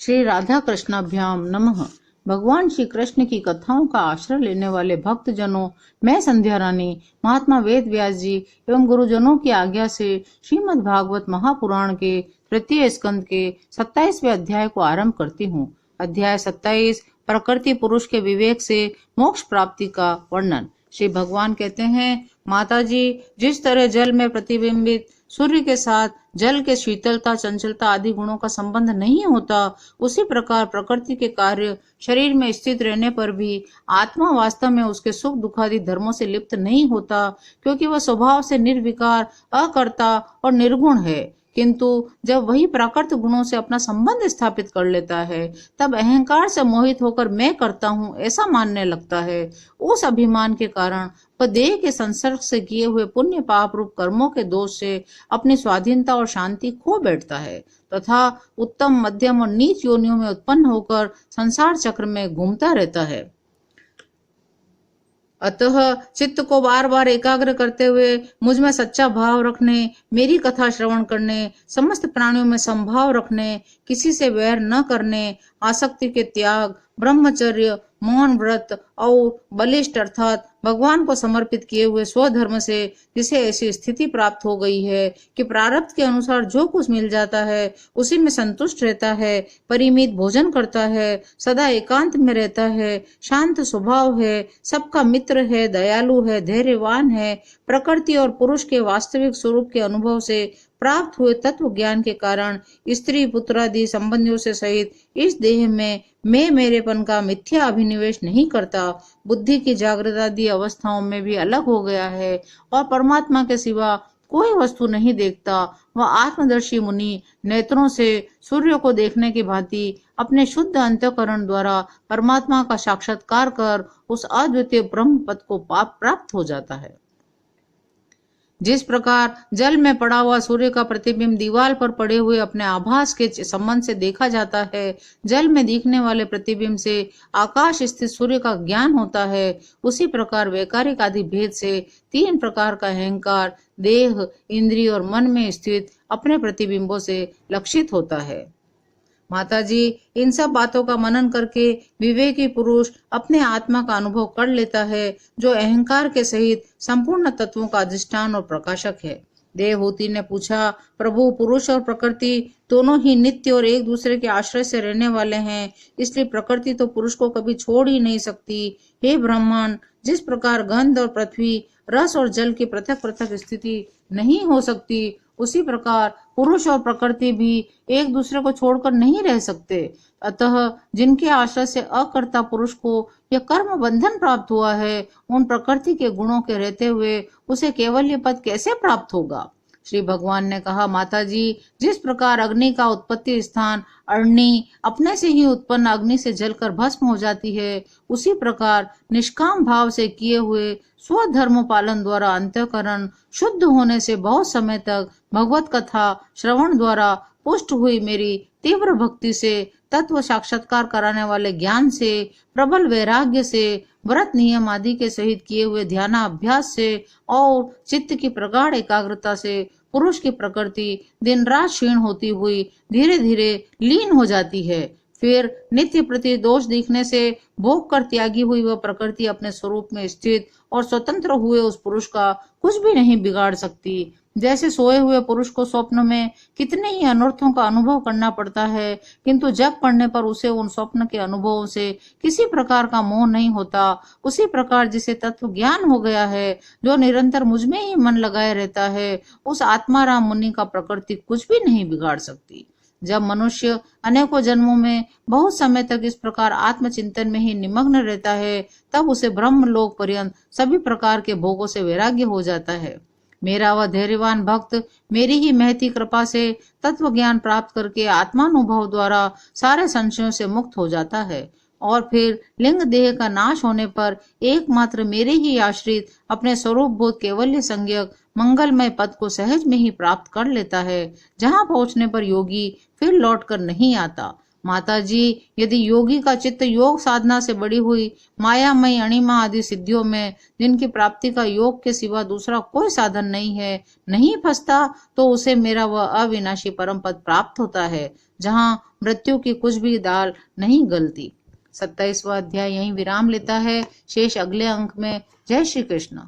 श्री राधा कृष्णाभ्याम नमः। भगवान श्री कृष्ण की कथाओं का आश्रय लेने वाले भक्त जनों, मैं संध्या रानी महात्मा वेद व्यास जी एवं गुरुजनों की आज्ञा से श्रीमद् भागवत महापुराण के तृतीय स्कंद के 27वें अध्याय को आरंभ करती हूँ। अध्याय 27 प्रकृति पुरुष के विवेक से मोक्ष प्राप्ति का वर्णन। श्री भगवान कहते हैं, माता जी, जिस तरह जल में प्रतिबिंबित सूर्य के साथ जल के शीतलता, चंचलता आदि गुणों का संबंध नहीं होता, उसी प्रकार प्रकृति के कार्य शरीर में स्थित रहने पर भी आत्मा वास्तव में उसके सुख दुखादि धर्मों से लिप्त नहीं होता, क्योंकि वह स्वभाव से निर्विकार, अकर्ता और निर्गुण है। किंतु जब वही प्राकृत गुणों से अपना संबंध स्थापित कर लेता है, तब अहंकार से मोहित होकर मैं करता हूँ ऐसा मानने लगता है। उस अभिमान के कारण वह देह के संसर्ग से किए हुए पुण्य पाप रूप कर्मों के दोष से अपनी स्वाधीनता और शांति खो बैठता है तथा उत्तम, मध्यम और नीच योनियों में उत्पन्न होकर संसार चक्र में घूमता रहता है। अतः चित्त को बार बार एकाग्र करते हुए मुझ में सच्चा भाव रखने, मेरी कथा श्रवण करने, समस्त प्राणियों में संभाव रखने, किसी से वैर न करने, आसक्ति के त्याग, ब्रह्मचर्य, मौन व्रत और बलिष्ठ अर्थात भगवान को समर्पित किए हुए स्वधर्म से जिसे ऐसी स्थिति प्राप्त हो गई है कि प्रारब्ध के अनुसार जो कुछ मिल जाता है उसी में संतुष्ट रहता है, परिमित भोजन करता है, सदा एकांत में रहता है, शांत स्वभाव है, सबका मित्र है, दयालु है, धैर्यवान है, प्रकृति और पुरुष के वास्तविक स्वरूप के अनुभव से प्राप्त हुए तत्व ज्ञान के कारण स्त्री पुत्रादि संबंधियों से सहित इस देह में मैं मेरेपन का मिथ्या अभिनिवेश नहीं करता, बुद्धि की जागृत आदि अवस्थाओं में भी अलग हो गया है और परमात्मा के सिवा कोई वस्तु नहीं देखता। वह आत्मदर्शी मुनि नेत्रों से सूर्य को देखने की भांति अपने शुद्ध अंतःकरण द्वारा परमात्मा का साक्षात्कार कर उस अद्वितीय ब्रह्म पद को प्राप्त हो जाता है। जिस प्रकार जल में पड़ा हुआ सूर्य का प्रतिबिंब दीवार पर पड़े हुए अपने आभास के संबंध से देखा जाता है, जल में दिखने वाले प्रतिबिंब से आकाश स्थित सूर्य का ज्ञान होता है, उसी प्रकार वैकारिक आदि भेद से 3 प्रकार का अहंकार देह, इंद्रिय और मन में स्थित अपने प्रतिबिंबों से लक्षित होता है। माता जी, इन सब बातों का मनन करके विवेकी पुरुष अपने आत्मा का अनुभव कर लेता है, जो अहंकार के सहित संपूर्ण तत्वों का अधिष्ठान और प्रकाशक है। देवहूति ने पूछा, प्रभु, पुरुष और प्रकृति दोनों ही नित्य और एक दूसरे के आश्रय से रहने वाले हैं, इसलिए प्रकृति तो पुरुष को कभी छोड़ ही नहीं सकती। हे ब्राह्मण, जिस प्रकार गंध और पृथ्वी, रस और जल की पृथक पृथक स्थिति नहीं हो सकती, उसी प्रकार पुरुष और प्रकृति भी एक दूसरे को छोड़कर नहीं रह सकते। अतः जिनके आश्रय से अकर्ता पुरुष को यह कर्म बंधन प्राप्त हुआ है, उन प्रकृति के गुणों के रहते हुए उसे केवल्य पद कैसे प्राप्त होगा? श्री भगवान ने कहा, माता जी, जिस प्रकार अग्नि का उत्पत्ति स्थान अग्नि अपने से ही उत्पन्न अग्नि से जलकर भस्म हो जाती है, उसी प्रकार निष्काम भाव से किए हुए स्वधर्म पालन द्वारा अंतःकरण शुद्ध होने से बहुत समय तक भगवत कथा श्रवण द्वारा पुष्ट हुई मेरी तीव्र भक्ति से, तत्व साक्षात्कार कराने वाले ज्ञान से, प्रबल वैराग्य से, व्रत नियम आदि के सहित किए हुए ध्यानाभ्यास से और चित्त की प्रगाढ़ एकाग्रता से पुरुष की प्रकृति दिन रात क्षीण होती हुई धीरे धीरे लीन हो जाती है। फिर नित्य प्रति दोष दिखने से भोग कर त्यागी हुई वह प्रकृति अपने स्वरूप में स्थित और स्वतंत्र हुए उस पुरुष का कुछ भी नहीं बिगाड़ सकती। जैसे सोए हुए पुरुष को स्वप्न में कितने ही अनर्थों का अनुभव करना पड़ता है, किंतु जग पड़ने पर उसे उन स्वप्न के अनुभवों से किसी प्रकार का मोह नहीं होता, उसी प्रकार जिसे तत्व ज्ञान हो गया है, जो निरंतर मुझ में ही मन लगाए रहता है, उस आत्माराम मुनि का प्रकृति कुछ भी नहीं बिगाड़ सकती। जब मनुष्य अनेकों जन्मों में बहुत समय तक इस प्रकार आत्मचिंतन में ही निमग्न रहता है, तब उसे ब्रह्मलोक पर्यंत सभी प्रकार के भोगों से वैराग्य हो जाता है। मेरा वह धैर्यवान भक्त मेरी ही महती कृपा से तत्व ज्ञान प्राप्त करके आत्मानुभव द्वारा सारे संशयों से मुक्त हो जाता है और फिर लिंग देह का नाश होने पर एकमात्र मेरे ही आश्रित अपने स्वरूप बोध केवल्य संज्ञक मंगलमय पद को सहज में ही प्राप्त कर लेता है, जहाँ पहुँचने पर योगी फिर लौटकर नहीं आता। माता जी, यदि योगी का चित्त योग साधना से बड़ी हुई मायामयी अणिमा आदि सिद्धियों में, जिनकी प्राप्ति का योग के सिवा दूसरा कोई साधन नहीं है, नहीं फंसता, तो उसे मेरा वह अविनाशी परम पद प्राप्त होता है। जहाँ मृत्यु की कुछ भी दाल नहीं गलती। 27वां अध्याय यहीं विराम लेता है। शेष अगले अंक में। जय श्री कृष्ण।